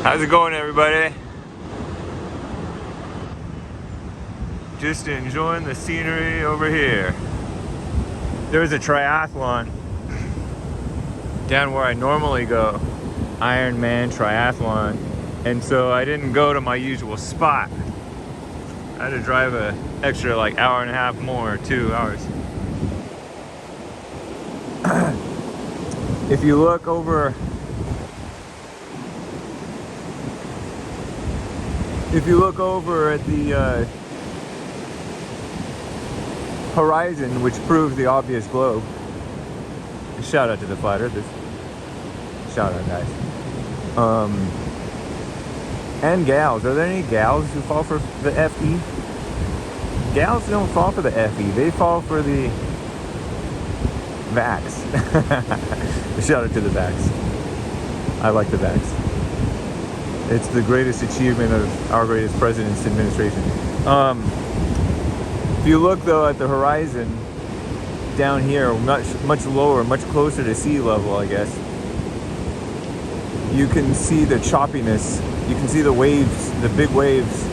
How's it going, everybody? Just enjoying the scenery over here. There's a triathlon down where I normally go, Ironman triathlon, and so I didn't go to my usual spot. I had to drive an extra like hour and a half more, 2 hours. If you look over at the horizon, which proves the obvious globe. Shout out to the flat earthers. Shout out, guys. And gals. Are there any gals who fall for the FE? Gals don't fall for the FE. They fall for the vax. Shout out to the vax. I like the vax. It's the greatest achievement of our greatest president's administration. If you look though at the horizon down here, much lower, much closer to sea level, I guess, you can see the choppiness. You can see the waves, the big waves,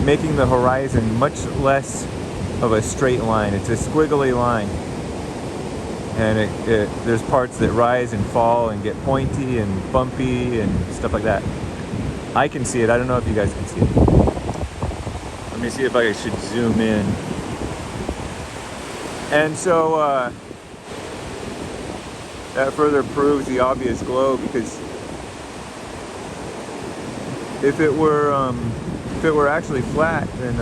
making the horizon much less of a straight line. It's a squiggly line. And there's parts that rise and fall and get pointy and bumpy and stuff like that. I can see it. I don't know if you guys can see it. Let me see if I should zoom in. And so that further proves the obvious glow, because if it were actually flat, then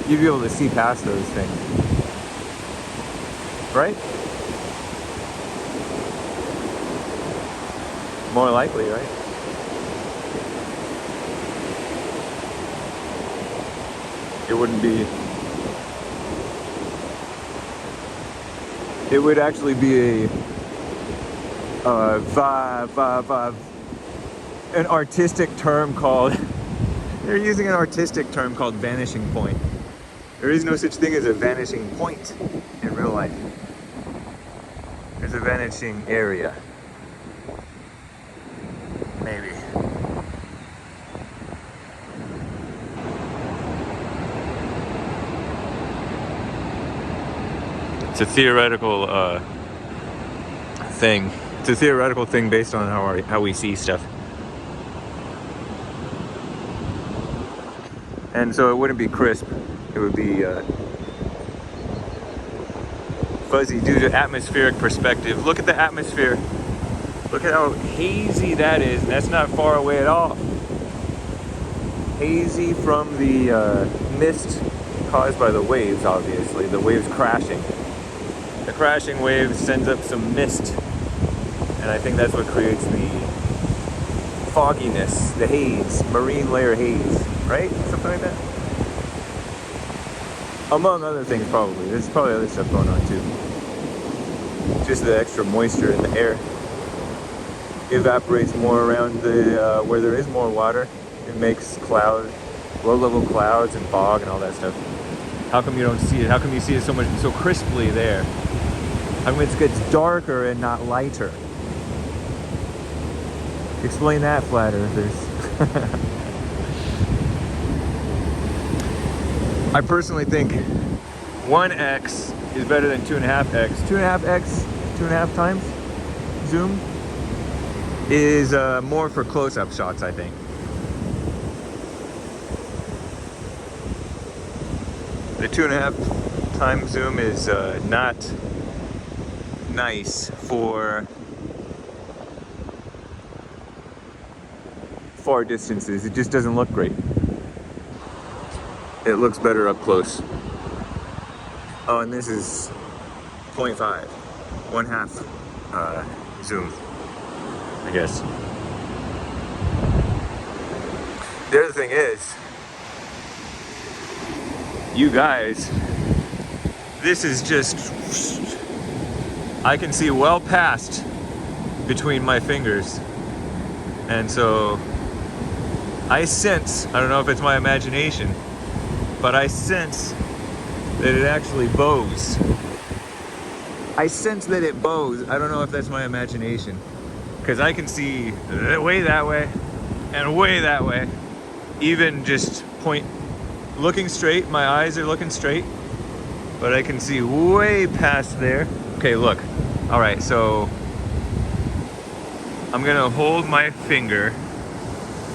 you'd be able to see past those things. Right? More likely, right? It wouldn't be... It would actually be an artistic term called... They're using an artistic term called vanishing point. There is no such thing as a vanishing point in real life. There's a vanishing area. Maybe. It's a theoretical thing. It's a theoretical thing based on how we see stuff. And so it wouldn't be crisp. It would be fuzzy due to atmospheric perspective. Look at the atmosphere. Look at how hazy that is. And that's not far away at all. Hazy from the mist caused by the waves, obviously. The waves crashing. The crashing wave sends up some mist. And I think that's what creates the fogginess, the haze, marine layer haze, right? Something like that. Among other things, probably. There's probably other stuff going on too. Just the extra moisture in the air evaporates more around the where there is more water. It makes low-level clouds and fog and all that stuff. How come you don't see it? How come you see it so crisply there? How come it gets darker and not lighter? Explain that, flat earthers. I personally think 1x is better than 2.5x. 2.5x, 2.5 times zoom is more for close-up shots, I think. The 2.5 times zoom is not nice for far distances. It just doesn't look great. It looks better up close. Oh, and this is 0.5, 1/2 zoom, I guess. The other thing is, you guys, this is just, I can see well past between my fingers. And so I sense, I don't know if it's my imagination, but I sense that it actually bows. I sense that it bows. I don't know if that's my imagination, because I can see way that way and way that way. Even just looking straight, my eyes are looking straight, but I can see way past there. Okay, look. All right, so I'm gonna hold my finger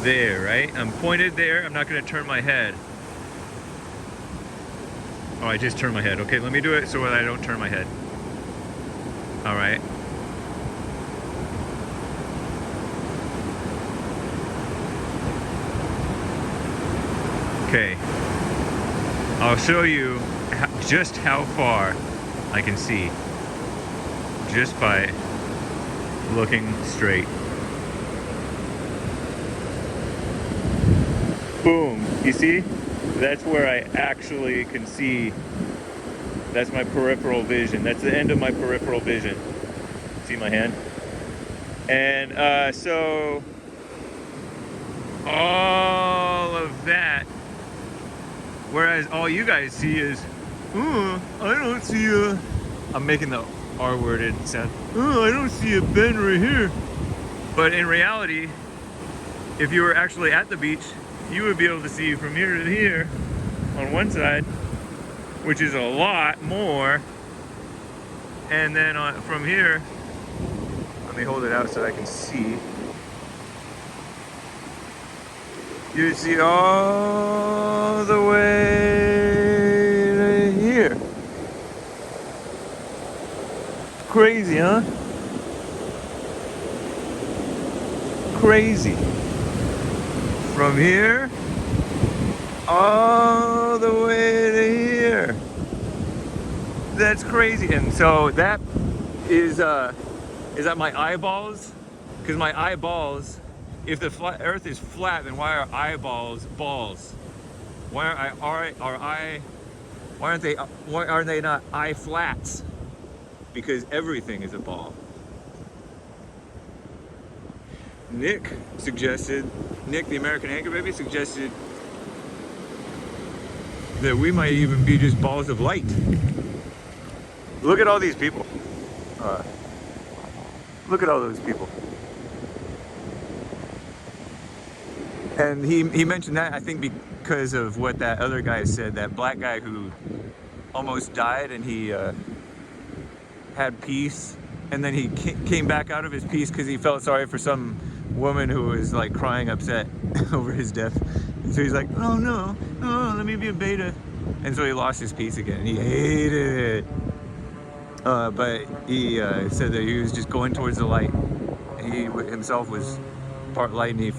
there, right? I'm pointed there. I'm not gonna turn my head. Oh, I just turned my head. Okay, let me do it so that I don't turn my head. All right. Okay. I'll show you just how far I can see just by looking straight. Boom. You see? That's where I actually can see. That's my peripheral vision. That's the end of my peripheral vision. See my hand? And so all of that, whereas all you guys see is, I don't see a, I'm making the R-worded sound. I don't see a bend right here. But in reality, if you were actually at the beach, you would be able to see from here to here on one side, which is a lot more. And then from here, let me hold it out so I can see. You see all the way to here. Crazy, huh? Crazy. From here all the way to here. That's crazy. And so that is that my eyeballs? Because my eyeballs, if the earth is flat, then why are eyeballs balls? Why aren't they not eye flats? Because everything is a ball. Nick, the American Anchor Baby, suggested that we might even be just balls of light. Look at all these people. Look at all those people. And he mentioned that, I think, because of what that other guy said, that black guy who almost died, and he had peace, and then he came back out of his peace because he felt sorry for some woman who was like crying upset over his death. And so he's like, oh no, let me be a beta. And so he lost his peace again. He hated it. But he said that he was just going towards the light. He himself was part light, and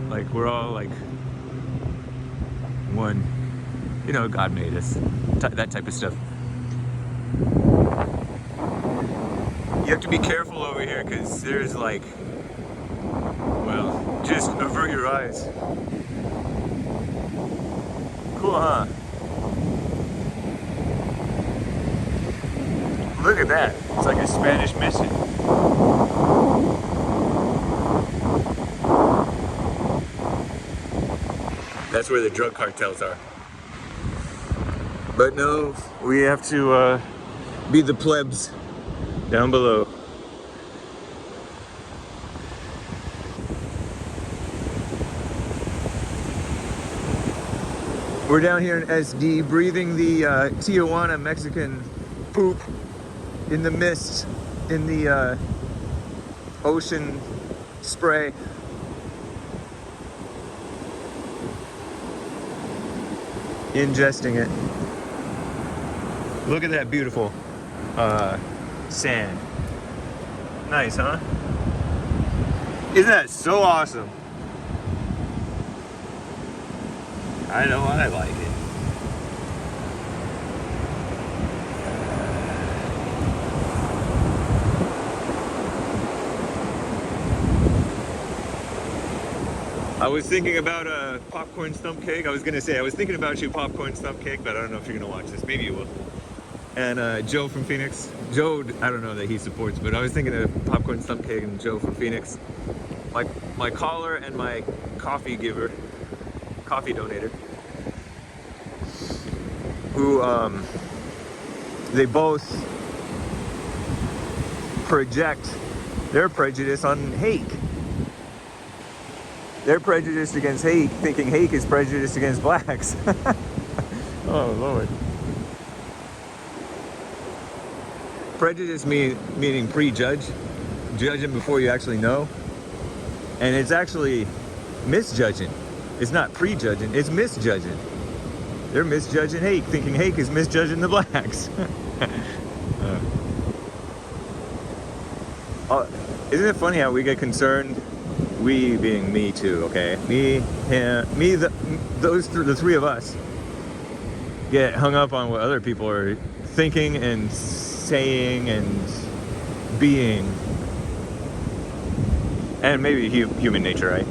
like, we're all like one. You know, God made us. That type of stuff. You have to be careful over here because there's like, well, just avert your eyes. Cool, huh? Look at that. It's like a Spanish mission. That's where the drug cartels are. But no, we have to be the plebs down below. We're down here in SD, breathing the Tijuana Mexican poop in the mist, in the ocean spray. Ingesting it. Look at that beautiful sand. Nice, huh? Isn't that so awesome? I know I like it. I was thinking about a popcorn stump cake. I was thinking about you popcorn stump cake, but I don't know if you're gonna watch this. Maybe you will. And Joe from Phoenix. Joe, I don't know that he supports, but I was thinking of popcorn stump cake and Joe from Phoenix. My caller and my coffee donator, who they both project their prejudice on Hake. They're prejudiced against Hake, thinking Hake is prejudiced against blacks. Oh, Lord. Prejudice meaning prejudge, judging before you actually know. And it's actually misjudging. It's not prejudging, it's misjudging. They're misjudging Hake, thinking Hake is misjudging the blacks. Isn't it funny how we get concerned? We being me too, okay? Me, him, me, the three of us get hung up on what other people are thinking and saying and being. And maybe human nature, right?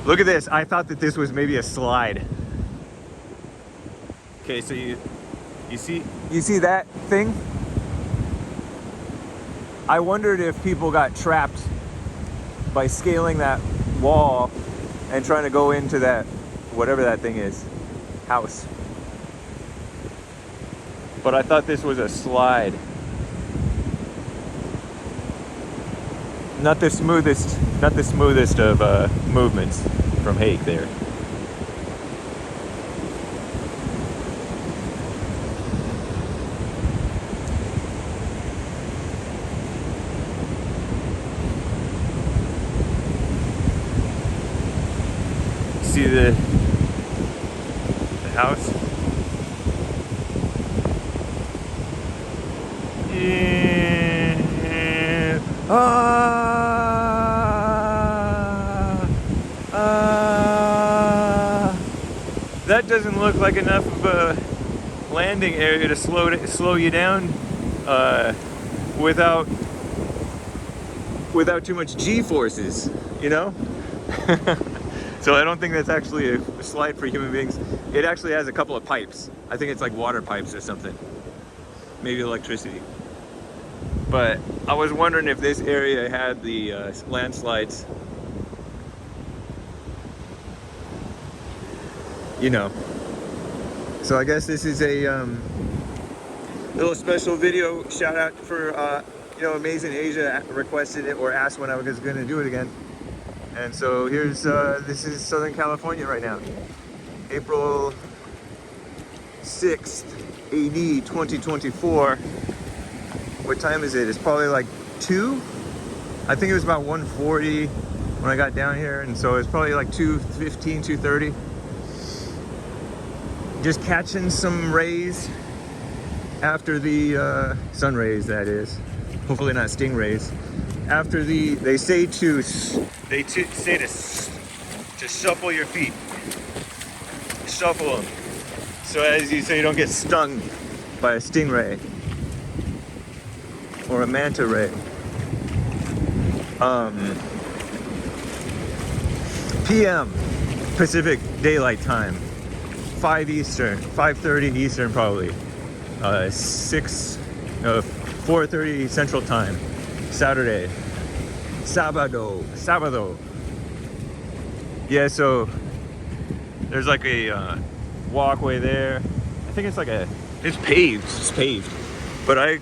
Look at this. I thought that this was maybe a slide. Okay, so you see that thing? I wondered if people got trapped by scaling that wall and trying to go into that, whatever that thing is, house. But I thought this was a slide. Not the smoothest of movements from Hake there. See the house? Yeah. That doesn't look like enough of a landing area to slow you down without too much G-forces, you know? So I don't think that's actually a slide for human beings. It actually has a couple of pipes. I think it's like water pipes or something. Maybe electricity. But I was wondering if this area had the landslides. You know. So I guess this is a little special video shout out for Amazing Asia requested it or asked when I was going to do it again. And so here's, this is Southern California right now. April 6th, AD 2024. What time is it? It's probably like 2? I think it was about 1:40 when I got down here. And so it's probably like 2:15, 2:30. Just catching some rays after the sun rays, that is. Hopefully not stingrays. After they say to shuffle your feet. Shuffle them. So you don't get stung by a stingray or a manta ray. PM Pacific Daylight Time. 5 Eastern, 5:30 Eastern probably. 4:30 Central Time. Saturday. Sábado. Yeah, so there's like a walkway there. I think it's paved. It's paved. But I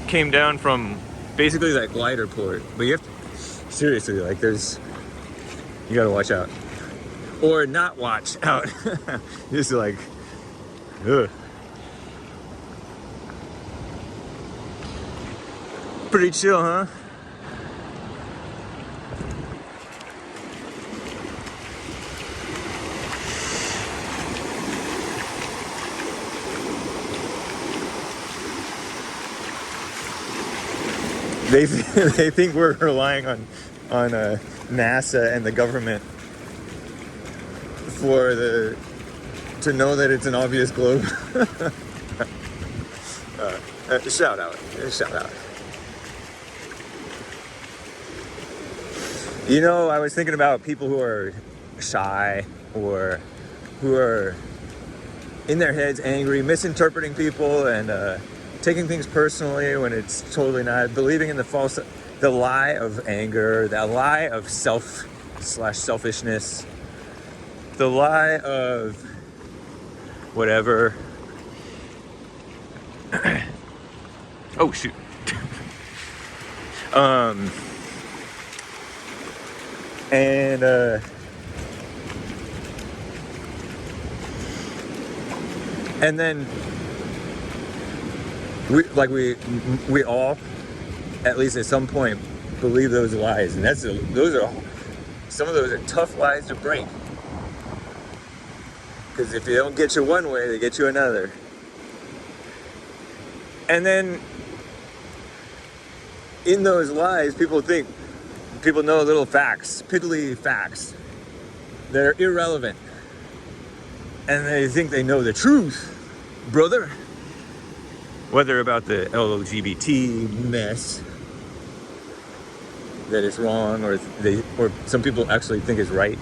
came down from basically that glider port. But you have to, seriously, like you gotta watch out. Or not watch out. Just like, ugh. Pretty chill, huh? They think we're relying on NASA and the government for the to know that it's an obvious globe. Shout out. Shout out. You know, I was thinking about people who are shy or who are in their heads angry, misinterpreting people and taking things personally when it's totally not, believing in the lie of anger, the lie of selfishness, the lie of whatever. Oh shoot. And then we all, at least at some point, believe those lies, and some of those are tough lies to break. Because if they don't get you one way, they get you another. And then in those lies, people know little facts, piddly facts that are irrelevant. And they think they know the truth, brother. Whether about the LGBT mess, that it's wrong, or some people actually think is right,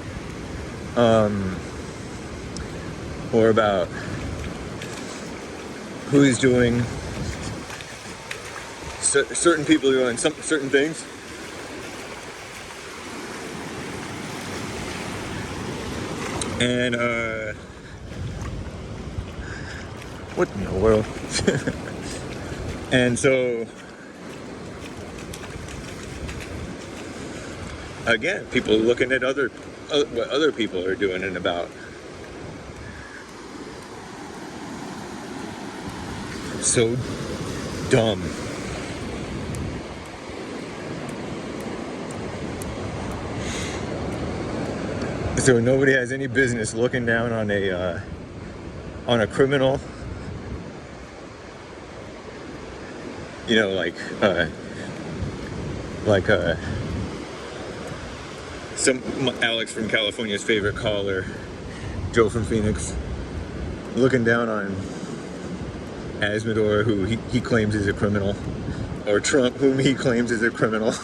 or about who's doing certain people doing certain things. And what in the world? And so again, people looking at what other people are doing and about. So dumb. So nobody has any business looking down on a criminal. You know, like some Alex from California's favorite caller, Joe from Phoenix, looking down on Azzmador, who he claims is a criminal, or Trump, whom he claims is a criminal,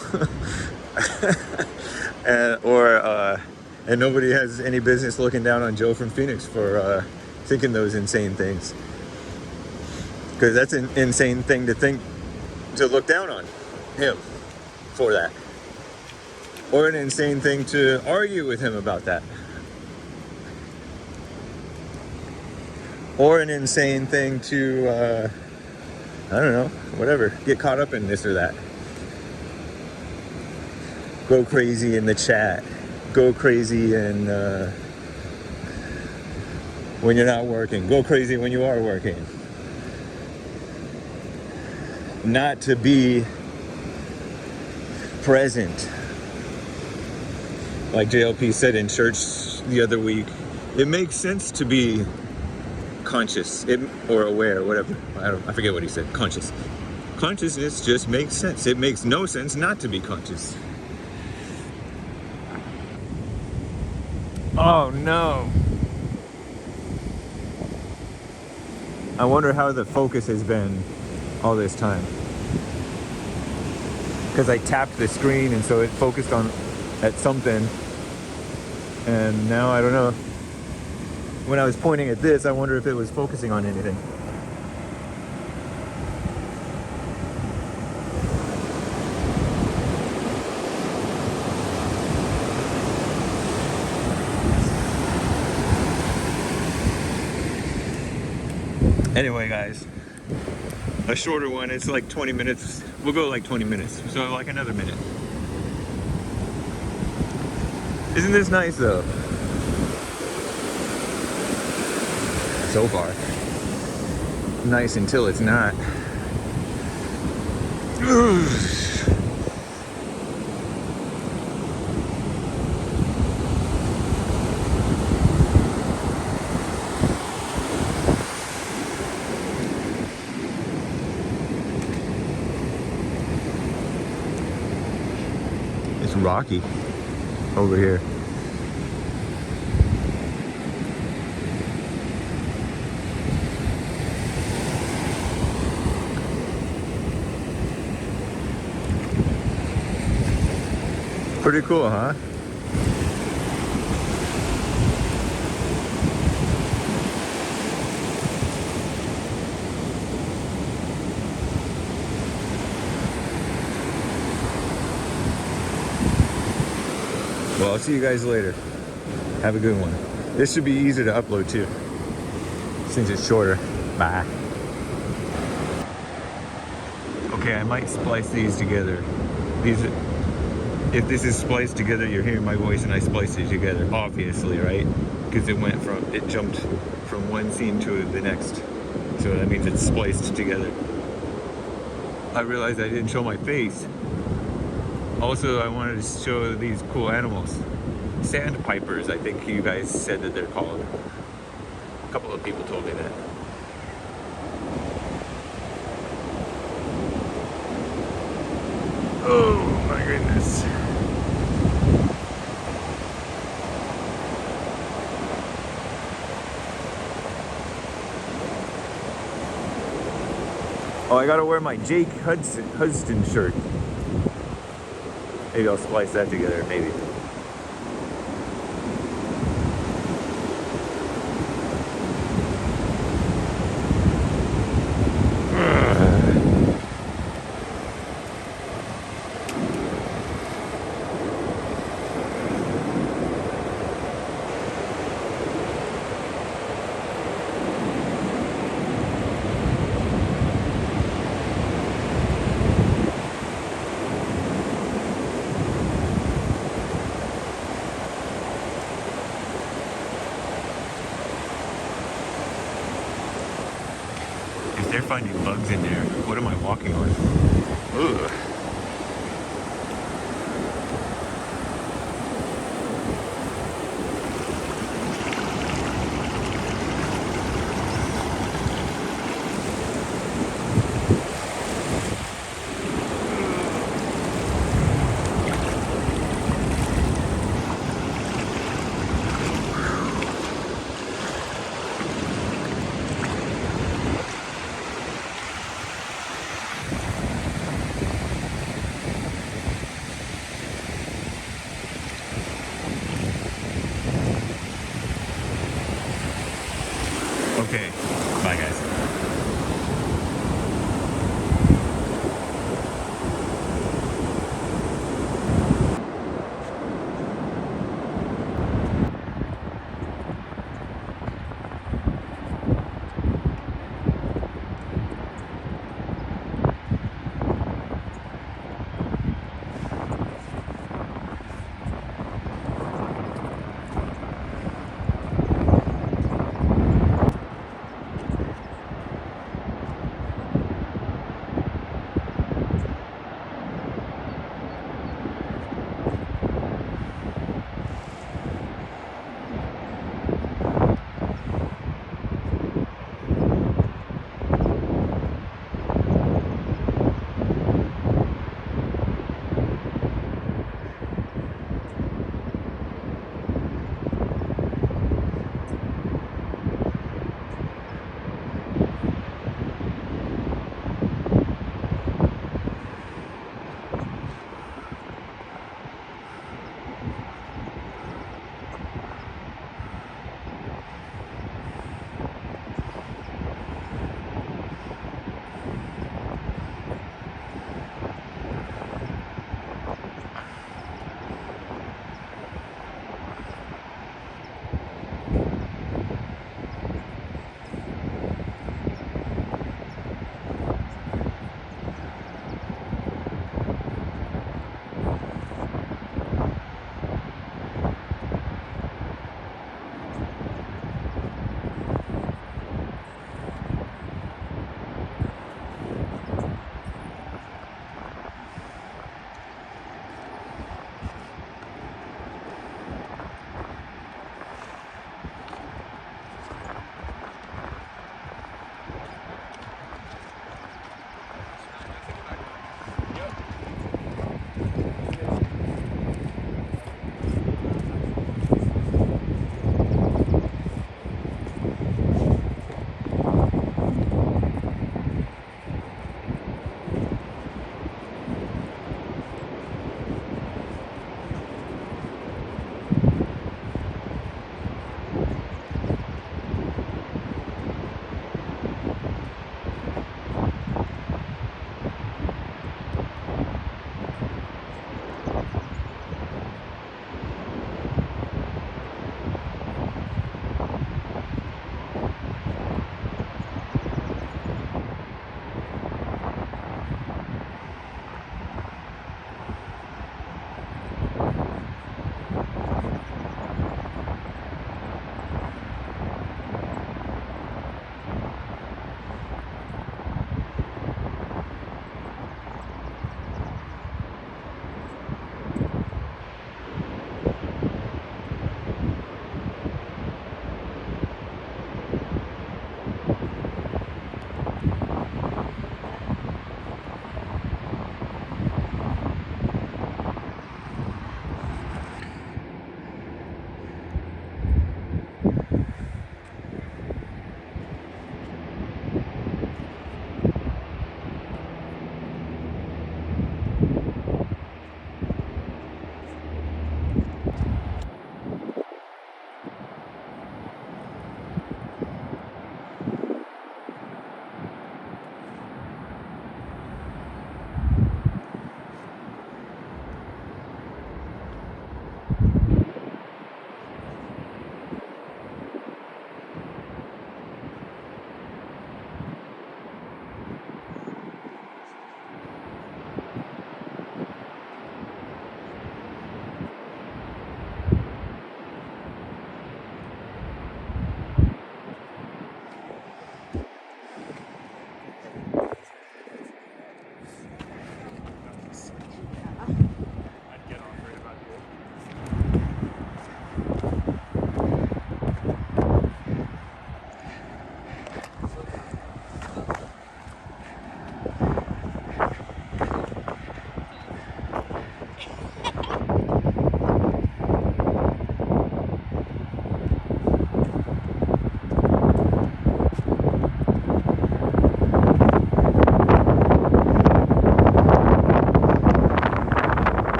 and nobody has any business looking down on Joe from Phoenix for thinking those insane things, because that's an insane thing to think, to look down on him for that, or an insane thing to argue with him about that, or an insane thing to I don't know, whatever, get caught up in this or that, go crazy in the chat, go crazy in when you're not working, go crazy when you are working, not to be present. Like JLP said in church the other week, it makes sense to be conscious or aware, whatever. I forget what he said. Conscious. Consciousness just makes sense. It makes no sense not to be conscious. Oh no. I wonder how the focus has been all this time. Because I tapped the screen and so it focused at something. And now I don't know. When I was pointing at this, I wonder if it was focusing on anything. Anyway, guys, a shorter one. It's like 20 minutes. We'll go like 20 minutes. So like another minute. Isn't this nice though? So far. Nice until it's not. It's rocky over here. Pretty cool, huh? Well, I'll see you guys later. Have a good one. This should be easier to upload too, since it's shorter. Bye. Okay, I might splice these together. If this is spliced together, you're hearing my voice and I spliced it together, obviously, right? Because it jumped from one scene to the next. So that means it's spliced together. I realized I didn't show my face. Also, I wanted to show these cool animals. Sandpipers, I think you guys said that they're called. A couple of people told me that. Oh my goodness. Oh, I gotta wear my Jake Hudson shirt. Maybe I'll splice that together, maybe. If they're finding bugs in there, what am I walking on? Ugh.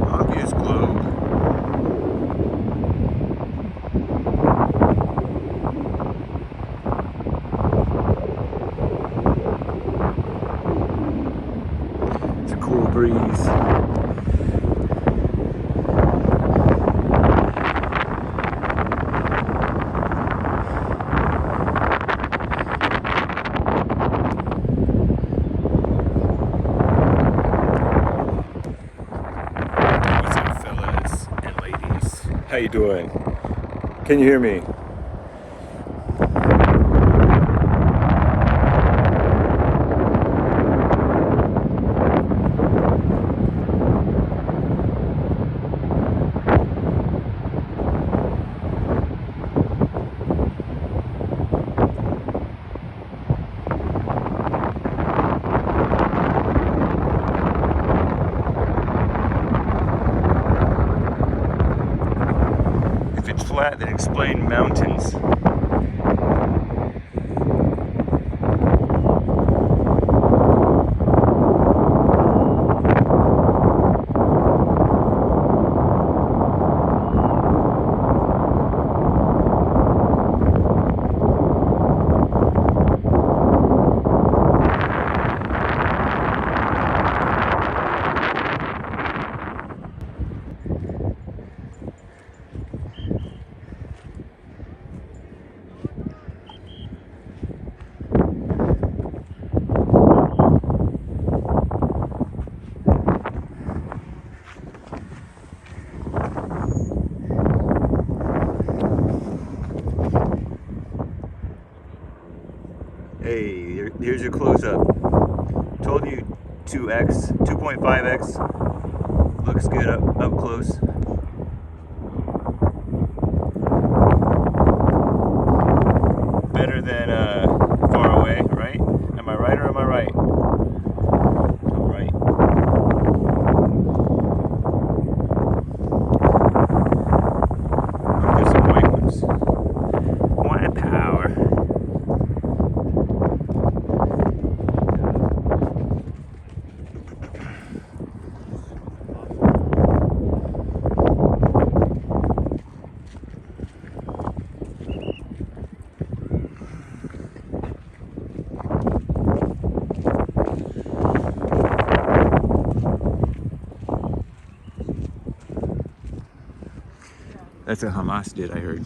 Obvious globe. It's a cool breeze. What's up, fellas and ladies? How you doing? Can you hear me? If it's flat, then explain mountains. Hey, here's your close-up. Told you 2x, 2.5x. Looks good up close. Better than far away, right? Am I right or am I right? I'm right. There's some white ones. White power. That's what Hamas did, I heard.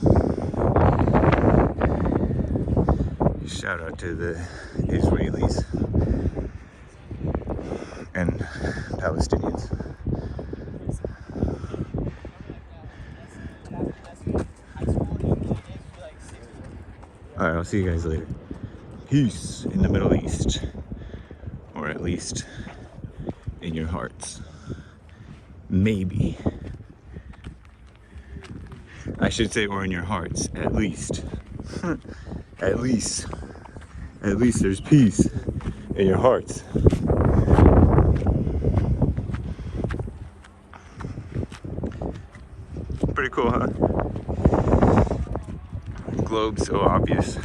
Shout out to the Israelis and Palestinians. Alright, I'll see you guys later. Peace in the Middle East. Or at least in your hearts. Maybe. I should say, or in your hearts, at least. At least there's peace in your hearts. Pretty cool, huh? Globe so obvious.